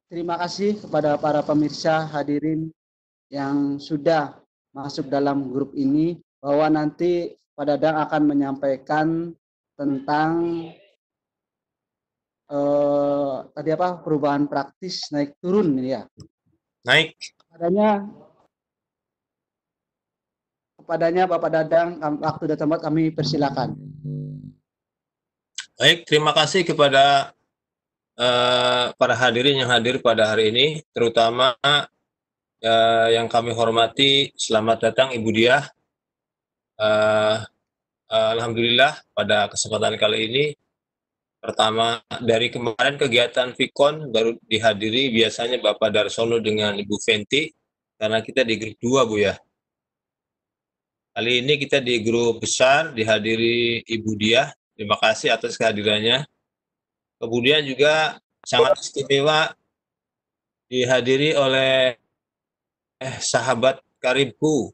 terima kasih kepada para pemirsa hadirin yang sudah masuk dalam grup ini, bahwa nanti Pak Dadang akan menyampaikan tentang tadi apa, perubahan praktis naik turun ya. Naik. Kepadanya Bapak Dadang, waktu dan tempat kami persilakan. Baik, terima kasih kepada para hadirin yang hadir pada hari ini, terutama yang kami hormati. Selamat datang Ibu Diah. Alhamdulillah pada kesempatan kali ini, pertama dari kemarin kegiatan Vikon baru dihadiri biasanya Bapak Darsono dengan Ibu Fenti, karena kita di grup 2 Bu ya. Kali ini kita di grup besar dihadiri Ibu Diah. Terima kasih atas kehadirannya. Kemudian juga sangat istimewa dihadiri oleh sahabat karibku,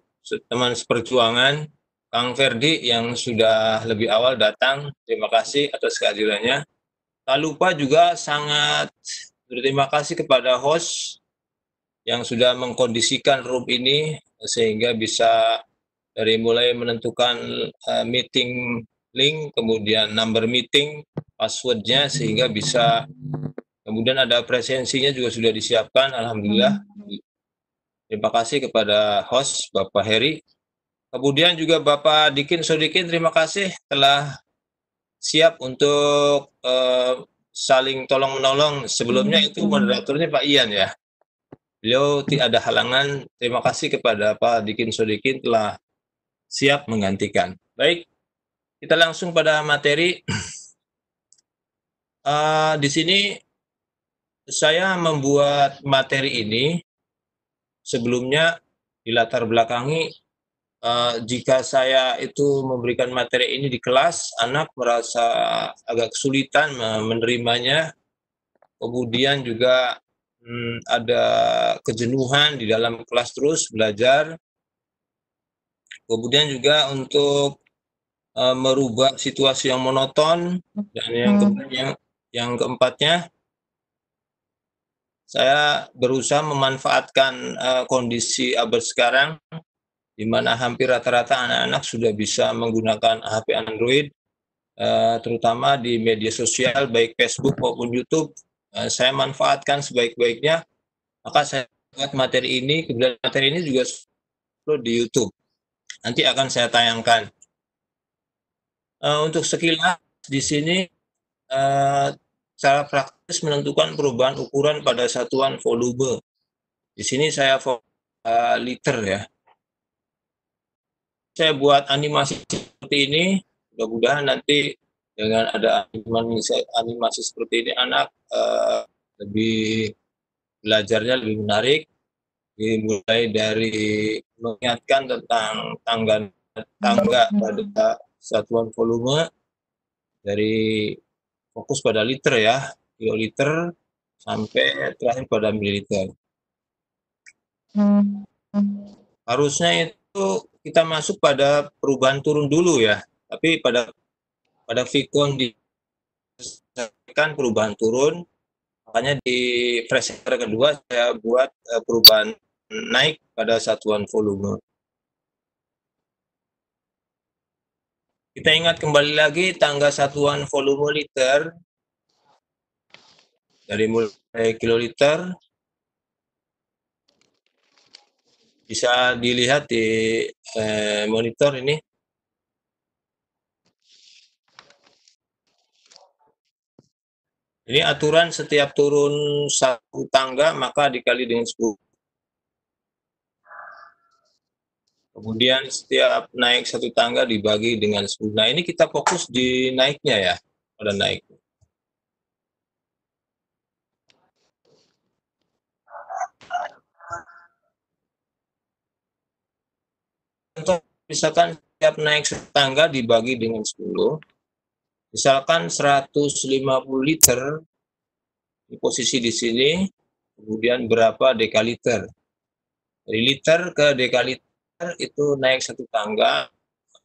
teman seperjuangan, Kang Ferdi yang sudah lebih awal datang. Terima kasih atas kehadirannya. Tak lupa juga sangat berterima kasih kepada host yang sudah mengkondisikan room ini sehingga bisa dari mulai menentukan meeting link, kemudian number meeting, passwordnya, sehingga bisa kemudian ada presensinya juga sudah disiapkan. Alhamdulillah. Terima kasih kepada host Bapak Heri. Kemudian juga Bapak Dikin Sodikin, terima kasih telah siap untuk saling tolong-menolong. Sebelumnya itu moderatornya Pak Ian ya. Beliau tidak ada halangan. Terima kasih kepada Pak Dikin Sodikin telah siap menggantikan. Baik, kita langsung pada materi. Di sini saya membuat materi ini sebelumnya dilatar belakangi. Jika saya itu memberikan materi ini di kelas, anak merasa agak kesulitan menerimanya, kemudian juga ada kejenuhan di dalam kelas terus belajar, kemudian juga untuk merubah situasi yang monoton, dan yang keempatnya, saya berusaha memanfaatkan kondisi abad sekarang, di mana hampir rata-rata anak-anak sudah bisa menggunakan HP Android, terutama di media sosial, baik Facebook maupun YouTube. Saya manfaatkan sebaik-baiknya, maka saya buat materi ini. Kemudian materi ini juga di YouTube. Nanti akan saya tayangkan. Untuk sekilas di sini, cara praktis menentukan perubahan ukuran pada satuan volume. Di sini saya fokus liter ya. Saya buat animasi seperti ini, mudah-mudahan nanti dengan ada animasi seperti ini anak lebih belajarnya lebih menarik, dimulai dari mengingatkan tentang tangga pada satuan volume, dari fokus pada liter ya, kiloliter sampai terakhir pada mililiter. Harusnya itu kita masuk pada perubahan turun dulu ya, tapi pada Vicon disampaikan perubahan turun, makanya di presenter kedua saya buat perubahan naik pada satuan volume. Kita ingat kembali lagi tangga satuan volume liter, dari mulai kiloliter, bisa dilihat di monitor ini. Ini aturan setiap turun satu tangga maka dikali dengan 10. Kemudian setiap naik satu tangga dibagi dengan 10. Nah, ini kita fokus di naiknya ya, pada naik. Contoh, misalkan setiap naik satu tangga dibagi dengan 10. Misalkan 150 liter di posisi di sini, kemudian berapa dekaliter. Dari liter ke dekaliter itu naik satu tangga,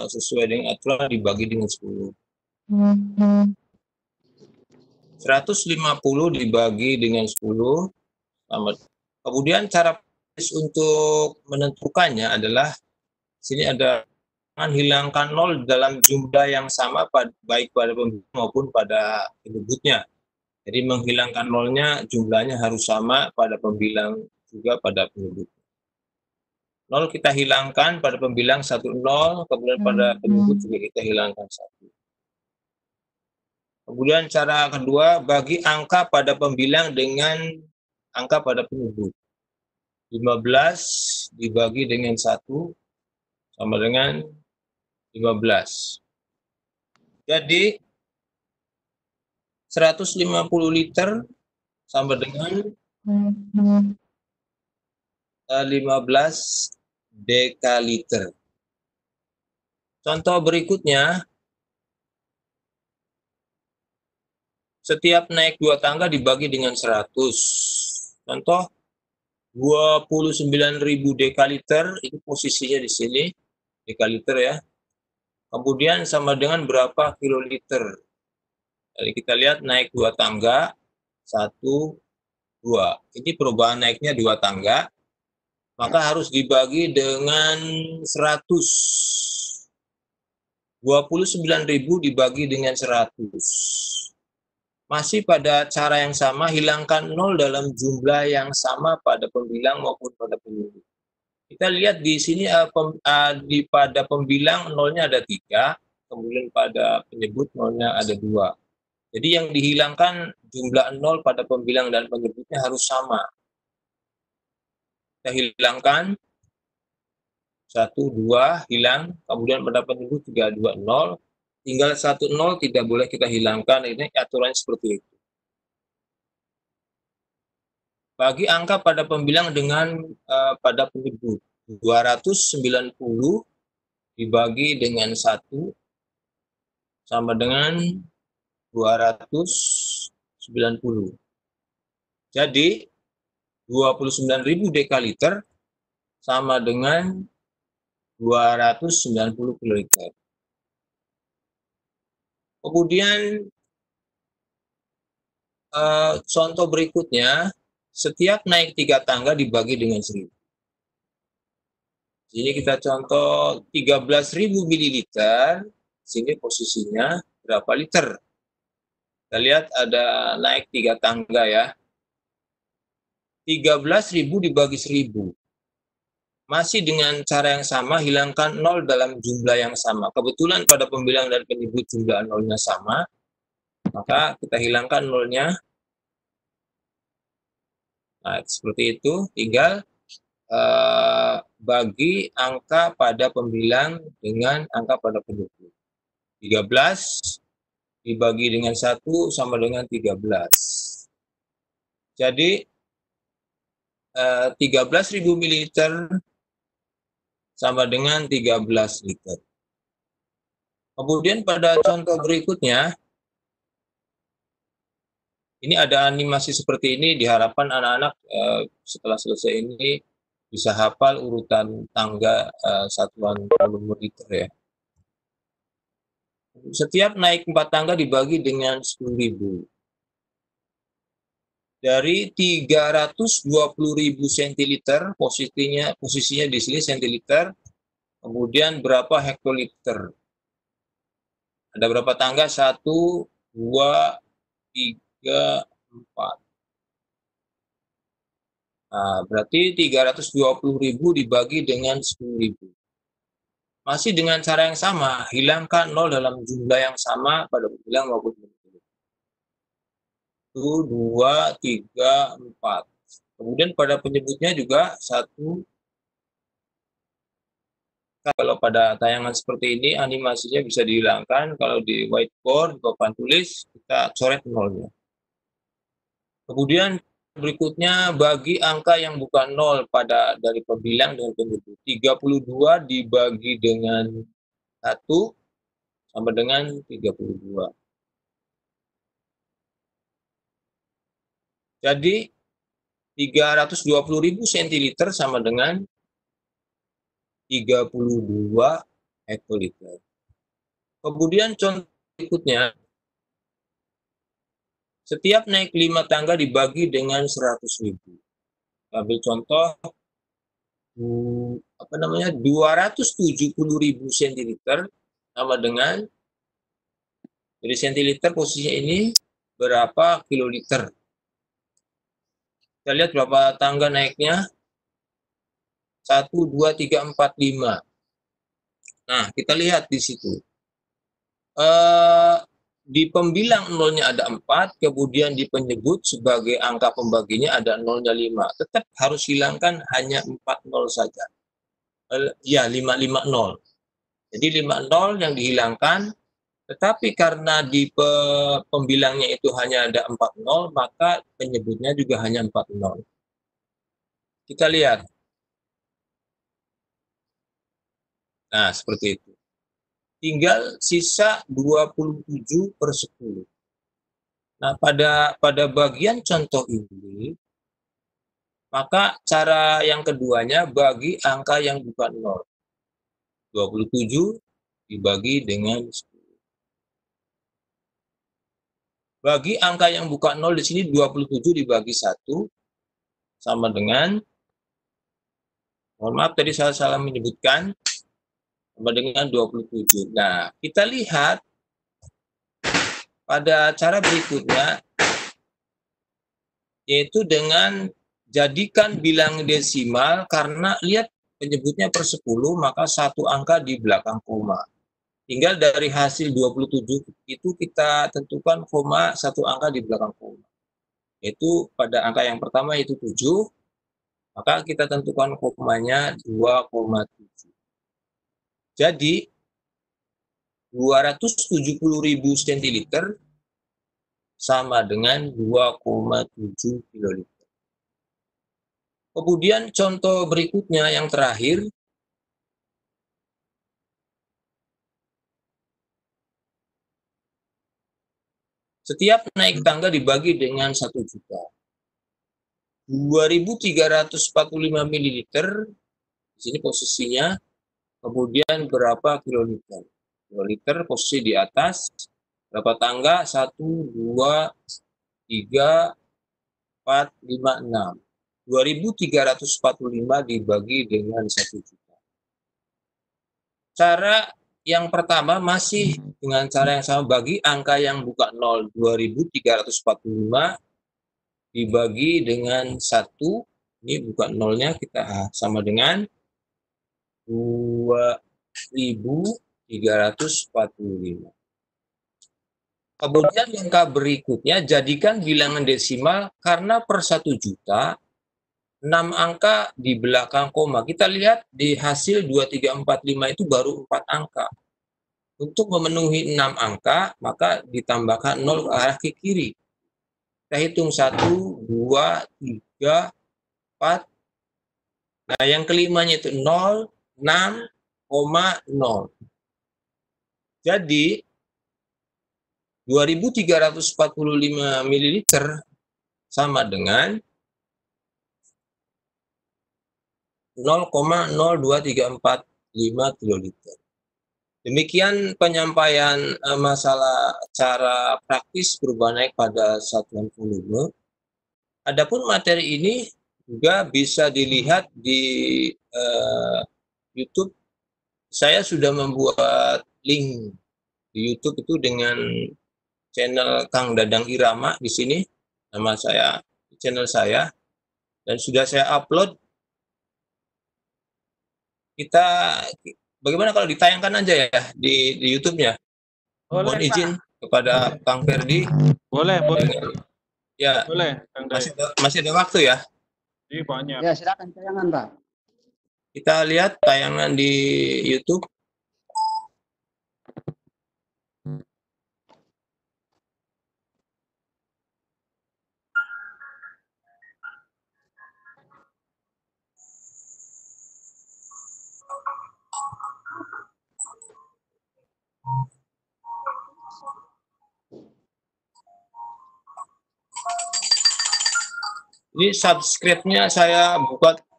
sesuai dengan aturan dibagi dengan 10. 150 dibagi dengan 10 Kemudian cara untuk menentukannya adalah sini ada hilangkan nol dalam jumlah yang sama baik pada pembilang maupun pada penyebutnya. Jadi menghilangkan nolnya jumlahnya harus sama pada pembilang juga pada penyebut. Nol kita hilangkan pada pembilang 1 0, kemudian pada penyebut juga kita hilangkan 1. Kemudian cara kedua, bagi angka pada pembilang dengan angka pada penyebut. 15 dibagi dengan 1 sama dengan 15. Jadi 150 liter sama dengan 15 dekaliter. Contoh berikutnya, setiap naik 2 tangga dibagi dengan 100. Contoh 29.000 dekaliter, itu posisinya di sini, dekaliter ya. Kemudian sama dengan berapa kiloliter. Jadi kita lihat naik 2 tangga, 1, 2. Ini perubahan naiknya 2 tangga, maka harus dibagi dengan 100. 29.000 dibagi dengan 100. Masih pada cara yang sama, hilangkan 0 dalam jumlah yang sama pada pembilang maupun pada penyebut. Kita lihat di sini pada pembilang nolnya ada 3, kemudian pada penyebut nolnya ada 2. Jadi yang dihilangkan jumlah 0 pada pembilang dan penyebutnya harus sama. Kita hilangkan 1, 2, hilang, kemudian pada penyebut juga 2, 0. Tinggal 1, 0 tidak boleh kita hilangkan, ini aturannya seperti itu. Bagi angka pada pembilang dengan pada penyebut, 290 dibagi dengan 1 sama dengan 290. Jadi 29.000 dekaliter sama dengan 290 kiloliter. Kemudian contoh berikutnya, setiap naik 3 tangga dibagi dengan 1.000. Jadi kita contoh 13.000 mililiter, sini posisinya berapa liter? Kita lihat ada naik 3 tangga ya. 13.000 dibagi 1.000. Masih dengan cara yang sama, hilangkan 0 dalam jumlah yang sama. Kebetulan pada pembilang dan penyebut jumlah nolnya sama, maka kita hilangkan nolnya. Nah, seperti itu, tinggal bagi angka pada pembilang dengan angka pada penyebut. 13 dibagi dengan 1 sama dengan 13. Jadi 13.000 mililiter sama dengan 13 liter. Kemudian pada contoh berikutnya, ini ada animasi seperti ini, diharapkan anak-anak setelah selesai ini bisa hafal urutan tangga satuan volume liter ya. Setiap naik 4 tangga dibagi dengan 10.000. Dari 320.000 centiliter, posisinya di sini centiliter, kemudian berapa hektoliter. Ada berapa tangga? 1, 2, 3, 4. Nah, berarti 320.000 dibagi dengan 10.000. Masih dengan cara yang sama, hilangkan 0 dalam jumlah yang sama pada pembilang maupun penyebut. 1, 2, 3, 4. Kemudian pada penyebutnya juga 1. Kalau pada tayangan seperti ini, animasinya bisa dihilangkan. Kalau di whiteboard, di papan tulis, kita coret nolnya. Kemudian berikutnya, bagi angka yang bukan 0 dari pembilang dengan penyebut. 32 dibagi dengan 1 sama dengan 32. Jadi 320.000 centiliter sama dengan 32 hektoliter. Kemudian contoh berikutnya, setiap naik 5 tangga dibagi dengan 100.000. Ambil contoh apa namanya 270.000 centiliter sama dengan dari centiliter posisinya ini berapa kiloliter. Kita lihat berapa tangga naiknya. 1, 2, 3, 4, 5. Nah, kita lihat di situ. Di pembilang nolnya ada 4, kemudian di penyebut sebagai angka pembaginya ada nolnya 5. Tetap harus hilangkan hanya 4 nol saja. Ya, 550. Jadi 5 nol yang dihilangkan, tetapi karena di pembilangnya itu hanya ada 4 nol, maka penyebutnya juga hanya 4 nol. Kita lihat. Nah, seperti itu. Tinggal sisa 27/10. Nah, pada bagian contoh ini, maka cara yang keduanya bagi angka yang bukan 0. 27 dibagi dengan 10. Bagi angka yang bukan 0 di sini 27 dibagi 1 sama dengan, mohon maaf tadi saya salah menyebutkan, sama dengan 27. Nah, kita lihat pada cara berikutnya, yaitu dengan jadikan bilang desimal, karena lihat penyebutnya per 10, maka satu angka di belakang koma. Tinggal dari hasil 27 itu kita tentukan koma, satu angka di belakang koma. Yaitu pada angka yang pertama itu 7, maka kita tentukan komanya 2,7. Jadi 270.000 centiliter sama dengan 2,7 kiloliter. Kemudian contoh berikutnya yang terakhir, setiap naik tangga dibagi dengan 1 juta. 2.345 ml, di sini posisinya, kemudian berapa kiloliter? Kiloliter posisi di atas, berapa tangga? 1, 2, 3, 4, 5, 6. 2.345 dibagi dengan 1 juta. Cara yang pertama masih dengan cara yang sama, bagi angka yang buka 0, 2.345 dibagi dengan 1, ini buka nolnya kita sama dengan 2.345. Kemudian angka berikutnya jadikan bilangan desimal, karena per 1 juta 6 angka di belakang koma. Kita lihat di hasil 2345 itu baru 4 angka. Untuk memenuhi 6 angka, maka ditambahkan 0 ke arah ke kiri. Kita hitung 1, 2, 3, 4. Nah, yang kelimanya itu 0, 6, 0. Jadi 2.345 ml sama dengan 0,02345 kiloliter. Demikian penyampaian masalah cara praktis perubahan naik pada satuan volume. Adapun materi ini juga bisa dilihat di YouTube. Saya sudah membuat link di YouTube itu dengan channel Kang Dadang Irama di sini, nama saya, channel saya, dan sudah saya upload. Kita bagaimana kalau ditayangkan aja ya di YouTube-nya? Mohon izin kepada Kang Ferdi. Boleh. Ya. Boleh. Masih ada waktu ya? Iya, banyak. Ya, silakan tayangan, Pak. Kita lihat tayangan di YouTube. Ini subscribe-nya saya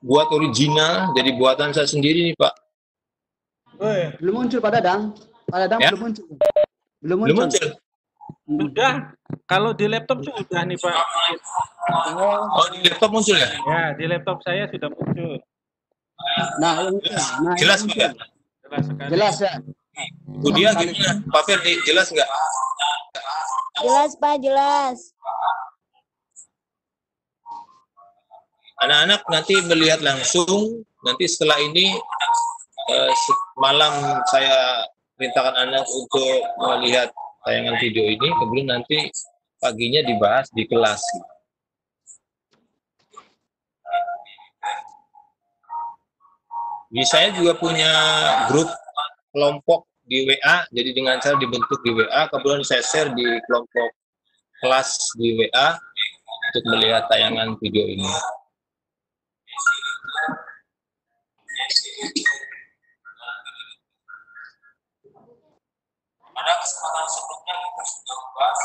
buat original, jadi buatan saya sendiri nih, Pak. Belum muncul Pak Dadang. Pak Dadang Ya? belum muncul. Belum muncul. Sudah. Kalau di laptop sudah nih Pak. Oh, di laptop muncul ya? Ya, di laptop saya sudah muncul. Nah, yang itu. Nah, Jelas yang Pak ya? Jelas sekali. jelas ya. Bu Dia gimana? Pak Ferdi, jelas nggak? Jelas Pak, jelas. Anak-anak nanti melihat langsung, nanti setelah ini malam saya perintahkan anak untuk melihat tayangan video ini, kemudian nanti paginya dibahas di kelas. Jadi saya juga punya grup kelompok di WA, jadi dengan cara dibentuk di WA, kemudian saya share di kelompok kelas di WA untuk melihat tayangan video ini. Pada kesempatan sebelumnya kita sudah membahas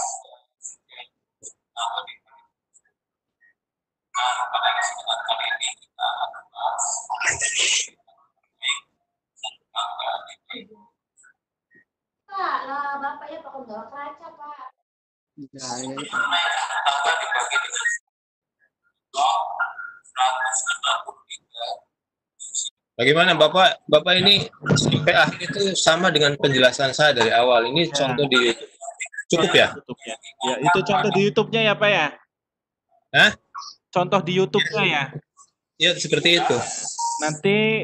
pada kesempatan kali ini kita akan membahas Pak, lah bapaknya pakai bawa kaca Pak. Ya, ya. dibagi dengan 163. Bagaimana Bapak? Bapak ini sampai akhir itu sama dengan penjelasan saya dari awal. Ini Ya. contoh di YouTube. Cukup ya? YouTube-nya. Ya, itu contoh di YouTube-nya ya Pak ya? Hah? Contoh di YouTube-nya ya. Ya, seperti itu. Nanti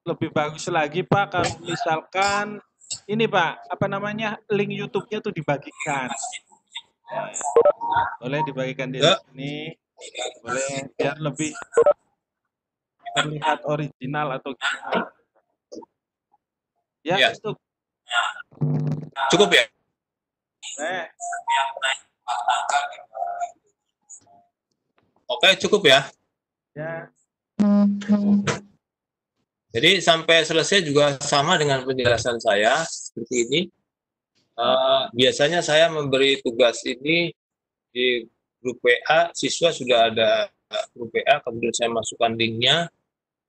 lebih bagus lagi Pak kalau misalkan ini Pak, apa namanya, link YouTube-nya tuh dibagikan. Ya. Boleh dibagikan di Ya. sini. Boleh biar lebih terlihat original atau gimana. Ya, Ya. itu. Cukup ya? Oke, cukup ya. Ya. Jadi sampai selesai juga sama dengan penjelasan saya seperti ini. Biasanya saya memberi tugas ini di grup WA, siswa sudah ada grup WA, kemudian saya masukkan linknya,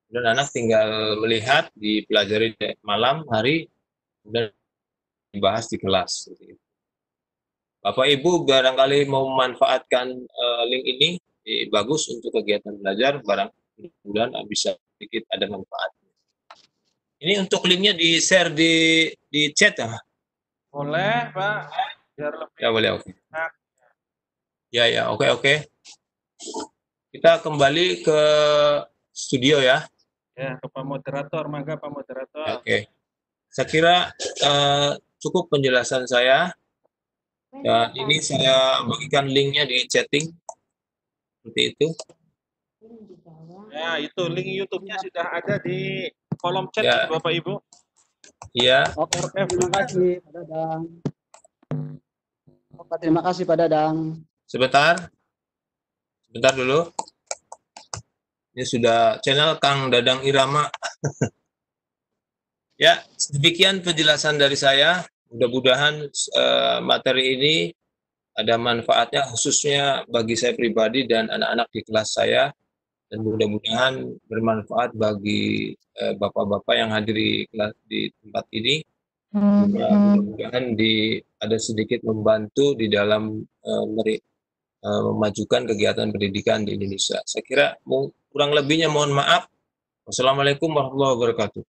dan anak tinggal melihat, dipelajari malam hari, dan dibahas di kelas. Bapak Ibu barangkali mau memanfaatkan link ini, bagus untuk kegiatan belajar, mudah-mudahan bisa sedikit ada manfaatnya. Ini untuk linknya di-share di chat ya? Boleh, Pak. Biar lebih Ya boleh, oke. enak. Ya, oke. Kita kembali ke studio ya. Ya, ke Pak Moderator, mangga Pak Moderator. Ya, oke. Saya kira cukup penjelasan saya. Dan ini saya bagikan linknya di chatting. Seperti itu. Ya, itu link YouTube-nya sudah ada di kolom chat Ya. Bapak Ibu. Iya. Oke, terima kasih Pak Dadang. Oke, terima kasih Pak Dadang. Sebentar dulu. Ini sudah channel Kang Dadang Irama. Ya, demikian penjelasan dari saya. Mudah-mudahan materi ini ada manfaatnya, khususnya bagi saya pribadi dan anak-anak di kelas saya. Dan mudah-mudahan bermanfaat bagi bapak-bapak yang hadir di tempat ini. Mudah-mudahan ada sedikit membantu di dalam memajukan kegiatan pendidikan di Indonesia. Saya kira kurang lebihnya mohon maaf. Wassalamualaikum warahmatullahi wabarakatuh.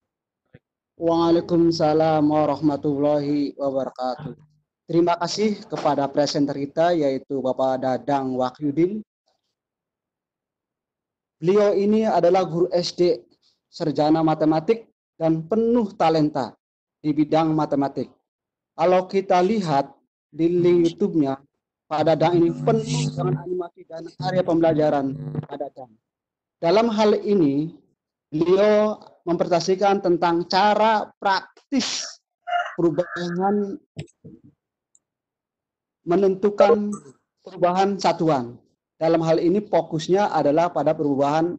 Waalaikumsalam warahmatullahi wabarakatuh. Terima kasih kepada presenter kita yaitu Bapak Dadang Wahyudin. Beliau ini adalah guru SD, sarjana matematik dan penuh talenta di bidang matematik. Kalau kita lihat di link YouTube-nya, Pak Dadang ini penuh dengan animasi dan area pembelajaran Pak Dadang. Dalam hal ini, beliau mempresentasikan tentang cara praktis perubahan menentukan perubahan satuan. Dalam hal ini fokusnya adalah pada perubahan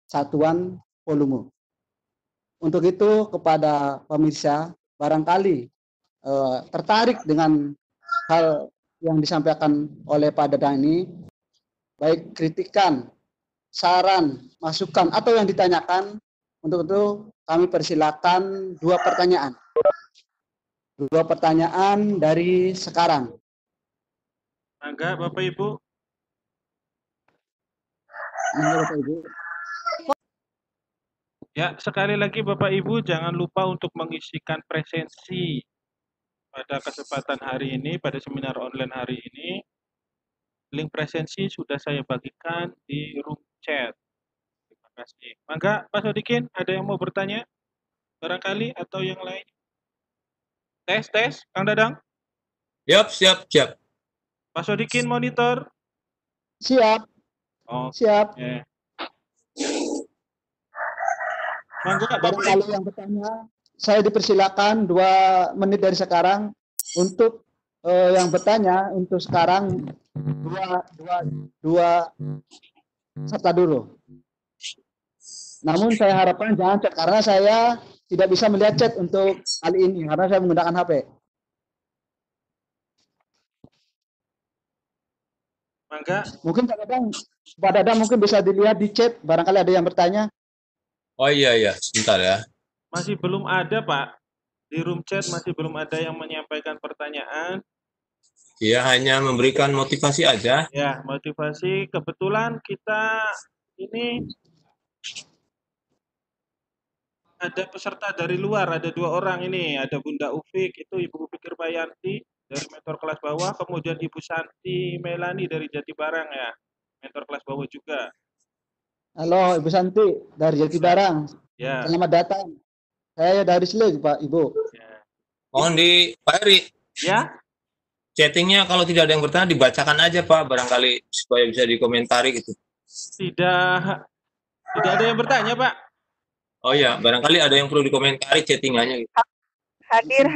satuan volume. Untuk itu kepada pemirsa barangkali tertarik dengan hal yang disampaikan oleh Pak Dadang ini, baik kritikan, saran, masukan atau yang ditanyakan, untuk itu kami persilakan dua pertanyaan dari sekarang. Mangga Bapak Ibu. Monggo Bapak Ibu. Ya, sekali lagi Bapak Ibu jangan lupa untuk mengisikan presensi pada kesempatan hari ini, pada seminar online hari ini. Link presensi sudah saya bagikan di room chat. Terima kasih. Mangga Pak Sodikin, ada yang mau bertanya? Barangkali atau yang lain? Tes, Kang Dadang. Siap. Pak Sodikin monitor. Siap, Oh, siap. mangga Bapak Barangkali Ibu. yang bertanya, saya dipersilakan 2 menit dari sekarang untuk yang bertanya untuk sekarang dua serta dulu. Namun saya harapkan jangan chat karena saya tidak bisa melihat chat untuk kali ini karena saya menggunakan HP. Mangga. Mungkin Pak Dadang mungkin bisa dilihat di chat, barangkali ada yang bertanya. Oh iya, sebentar ya. Masih belum ada Pak. Di room chat masih belum ada yang menyampaikan pertanyaan. Dia hanya memberikan motivasi aja. Ya, motivasi. Kebetulan kita ini ada peserta dari luar, ada 2 orang ini. Ada Bunda Ufik, itu Ibu Ufik Irbayanti dari mentor kelas bawah. Kemudian Ibu Santi Melani dari Jatibarang ya. Mentor kelas bawah juga. Halo Ibu Santi dari Jatibarang. Ya. Selamat datang. Saya dari Selig Pak Ibu. Ya. Mohon di Pak Eri. Ya. Chattingnya kalau tidak ada yang bertanya dibacakan aja Pak, barangkali supaya bisa dikomentari gitu. Tidak ada yang bertanya Pak. Oh ya, barangkali ada yang perlu dikomentari chattingannya gitu. Hadir.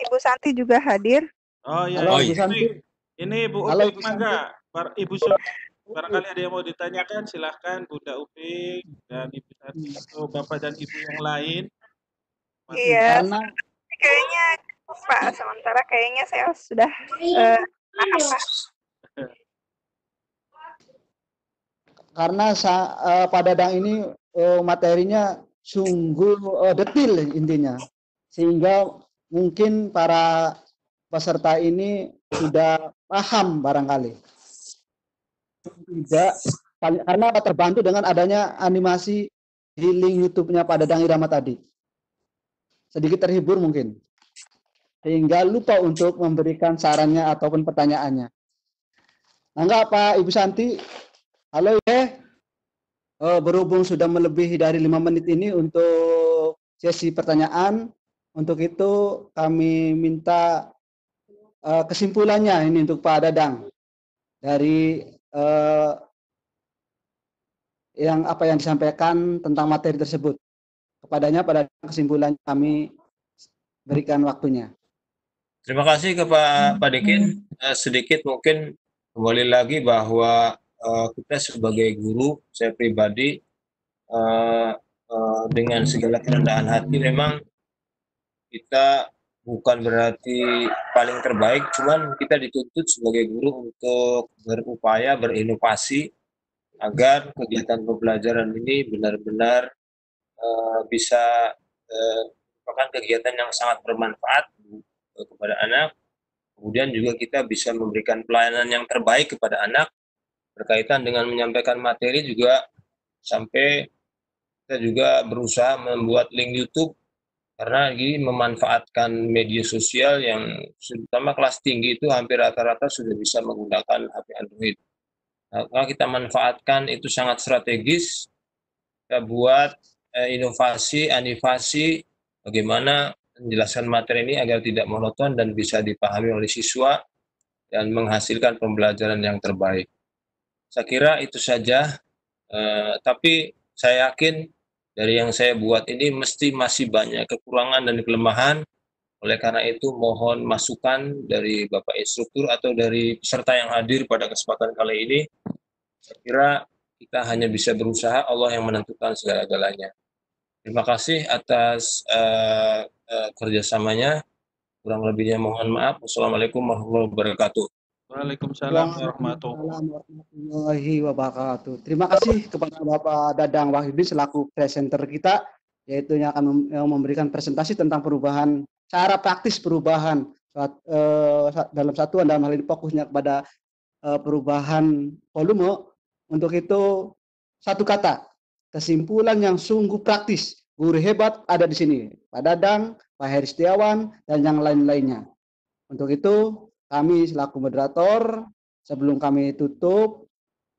Ibu Santi juga hadir. Oh ya. Halo iya. Ibu Santi. Ini Bu Halo, Ufik, Ibu mangga. Ibu Santi. Barangkali ada yang mau ditanyakan, silahkan Bunda Ufik dan Ibu Santi atau Bapak dan Ibu yang lain. Iya, Karena kayaknya Pak, sementara kayaknya saya sudah paham Pak. karena Pak Dadang ini materinya sungguh detil intinya, sehingga mungkin para peserta ini sudah paham barangkali. Tidak, karena terbantu dengan adanya animasi di link YouTube-nya Pak Dadang Irama tadi. Sedikit terhibur mungkin, sehingga lupa untuk memberikan sarannya ataupun pertanyaannya. Nah, enggak Pak Ibu Santi, halo ya. Berhubung sudah melebihi dari 5 menit ini untuk sesi pertanyaan, untuk itu kami minta kesimpulannya ini untuk Pak Dadang dari yang disampaikan tentang materi tersebut. Kepadanya pada kesimpulan kami berikan waktunya. Terima kasih kepada Pak Dikin. Sedikit mungkin kembali lagi bahwa kita sebagai guru, saya pribadi dengan segala kerendahan hati memang kita bukan berarti paling terbaik, cuman kita dituntut sebagai guru untuk berupaya berinovasi agar kegiatan pembelajaran ini benar-benar bisa merupakan kegiatan yang sangat bermanfaat kepada anak. Kemudian juga kita bisa memberikan pelayanan yang terbaik kepada anak berkaitan dengan menyampaikan materi juga, sampai kita juga berusaha membuat link YouTube karena ini memanfaatkan media sosial yang terutama kelas tinggi itu hampir rata-rata sudah bisa menggunakan HP Android. Nah, kalau kita manfaatkan itu sangat strategis, kita buat inovasi, animasi, bagaimana menjelaskan materi ini agar tidak monoton dan bisa dipahami oleh siswa dan menghasilkan pembelajaran yang terbaik. Saya kira itu saja, tapi saya yakin dari yang saya buat ini mesti masih banyak kekurangan dan kelemahan. Oleh karena itu mohon masukan dari Bapak instruktur atau dari peserta yang hadir pada kesempatan kali ini. Saya kira kita hanya bisa berusaha, Allah yang menentukan segala-galanya. Terima kasih atas kerjasamanya. Kurang lebihnya mohon maaf. Wassalamualaikum warahmatullahi wabarakatuh. Waalaikumsalam warahmatullahi warahmatullahi wabarakatuh. Terima kasih kepada Bapak Dadang Wahyudi selaku presenter kita, yaitu yang akan memberikan presentasi tentang perubahan, cara praktis perubahan dalam satuan, dalam hal ini fokusnya kepada perubahan volume. Untuk itu satu kata, kesimpulan yang sungguh praktis. Guru hebat ada di sini, Pak Dadang, Pak Heri Setiawan, dan yang lain-lainnya. Untuk itu kami selaku moderator, sebelum kami tutup,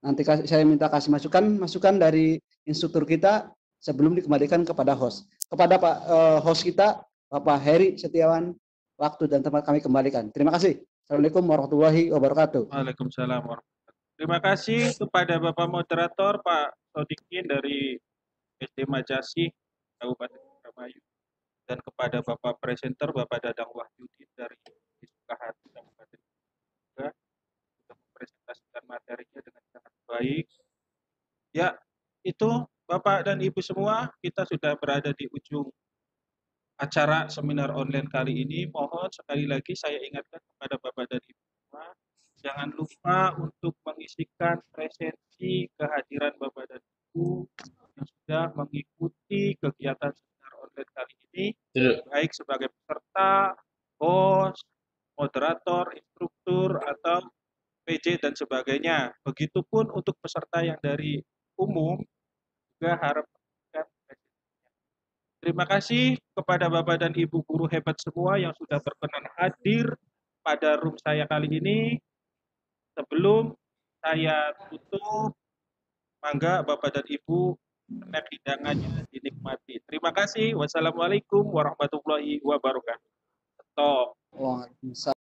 nanti saya minta kasih masukan dari instruktur kita sebelum dikembalikan kepada host. Kepada Pak host kita, Bapak Heri Setiawan, waktu dan tempat kami kembalikan. Terima kasih. Assalamualaikum warahmatullahi wabarakatuh. Waalaikumsalam warahmatullahi wabarakatuh. Terima kasih kepada Bapak Moderator, Pak Sodikin dari SD Majasi, Kabupaten Indramayu, dan kepada Bapak Presenter, Bapak Dadang Wahyudi dari Sukahati, Kabupaten juga, untuk mempresentasikan materinya dengan sangat baik. Ya, itu Bapak dan Ibu semua, kita sudah berada di ujung acara seminar online kali ini. Mohon sekali lagi saya ingatkan kepada Bapak dan Ibu semua, jangan lupa untuk mengisikan presensi kehadiran Bapak dan Ibu yang sudah mengikuti kegiatan seminar online kali ini, baik sebagai peserta, host, moderator, instruktur, atau PJ dan sebagainya. Begitupun untuk peserta yang dari umum juga harap mengisikan presensinya. Terima kasih kepada Bapak dan Ibu guru hebat semua yang sudah berkenan hadir pada room saya kali ini. Sebelum saya tutup, mangga Bapak dan Ibu snack hidangannya dinikmati. Terima kasih. Wassalamualaikum warahmatullahi wabarakatuh. Stop. Waalaikumsalam.